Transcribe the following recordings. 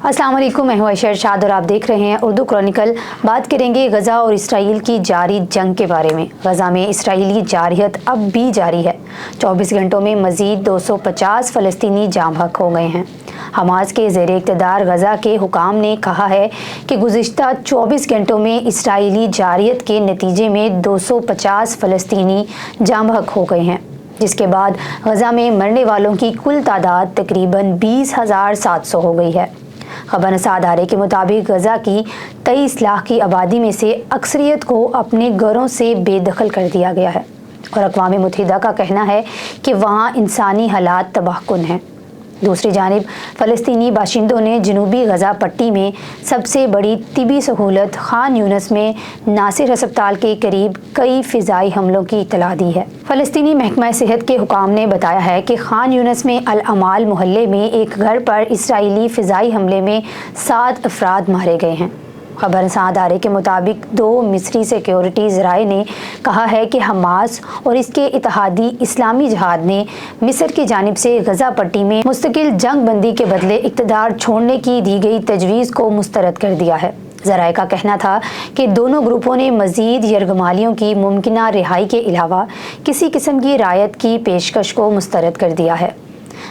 अस्सलाम वालेकुम, मैं हूं आयशा इरशाद और आप देख रहे हैं उर्दू क्रॉनिकल। बात करेंगे गज़ा और इसराइल की जारी जंग के बारे में। गज़ा में इसराइली जारहियत अब भी जारी है। 24 घंटों में मज़ीद 250 फ़लस्तीनी जाम हक हो गए हैं। हमास के ज़ेर इक़्तिदार गज़ा के हुकाम ने कहा है कि गुज़िश्ता 24 घंटों में इसराइली जारहियत के नतीजे में 250 फ़लस्तीनी जाम हक हो गए हैं, जिसके बाद गज़ा में मरने वालों की कुल तादाद तकरीबन 20,700 हो गई है। खबरसां अदारे के मुताबिक गज़ा की 23 लाख की आबादी में से अक्सरियत को अपने घरों से बेदखल कर दिया गया है और अक़वाम मुत्तहिदा का कहना है कि वहाँ इंसानी हालात तबाहकुन हैं। दूसरी जानिब फ़लस्तीनी बाशिंदों ने जनूबी गज़ा पट्टी में सबसे बड़ी तिबी सहूलत खान यूनस में नासिर अस्पताल के करीब कई फ़िज़ाई हमलों की इत्तला दी है। फ़लस्तीनी महकमा सेहत के हुकाम ने बताया है कि खान यूनस में अल अमाल मोहल्ले में एक घर पर इसराइली फ़िज़ाई हमले में 7 अफराद मारे गए हैं। खबरसां अदारे के मुताबिक 2 मिस्री सिक्योरिटी ज़राए ने कहा है कि हमास और इसके इत्तेहादी इस्लामी जिहाद ने मिस्र की जानिब से गज़ा पट्टी में मुस्तकिल जंग बंदी के बदले इक़्तिदार छोड़ने की दी गई तजवीज़ को मुस्तरद कर दिया है। ज़राए का कहना था कि दोनों ग्रुपों ने मज़ीद यरगमालियों की मुमकिना रिहाई के अलावा किसी किस्म की रायत की पेशकश को मुस्तरद कर दिया है।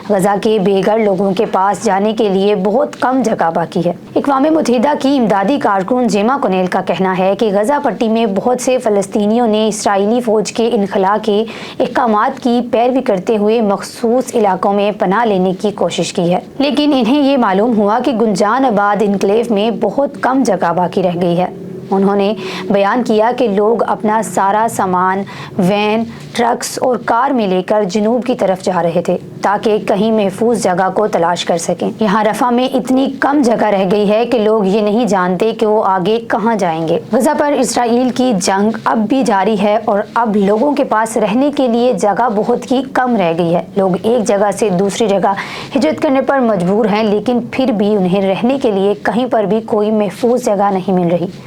गज़ा के बेघर लोगों के पास जाने के लिए बहुत कम जगह बाकी है। अक़वाम मुत्तहिदा की इमदादी कारकुन जेमा कोनेल का कहना है कि गज़ा पट्टी में बहुत से फ़लस्तीनियों ने इसराइली फ़ौज के इनखला के अहकामात की पैरवी करते हुए मखसूस इलाकों में पनाह लेने की कोशिश की है, लेकिन इन्हें ये मालूम हुआ कि गुंजान आबाद इनक्लेव में बहुत कम जगह बाकी रह गई है। उन्होंने बयान किया कि लोग अपना सारा सामान वैन, ट्रक्स और कार में लेकर जनूब की तरफ जा रहे थे ताकि कहीं महफूज जगह को तलाश कर सकें। यहाँ रफा में इतनी कम जगह रह गई है कि लोग ये नहीं जानते कि वो आगे कहाँ जाएंगे। गज़ा पर इसराइल की जंग अब भी जारी है और अब लोगों के पास रहने के लिए जगह बहुत ही कम रह गई है। लोग एक जगह से दूसरी जगह हिजरत करने पर मजबूर हैं, लेकिन फिर भी उन्हें रहने के लिए कहीं पर भी कोई महफूज जगह नहीं मिल रही।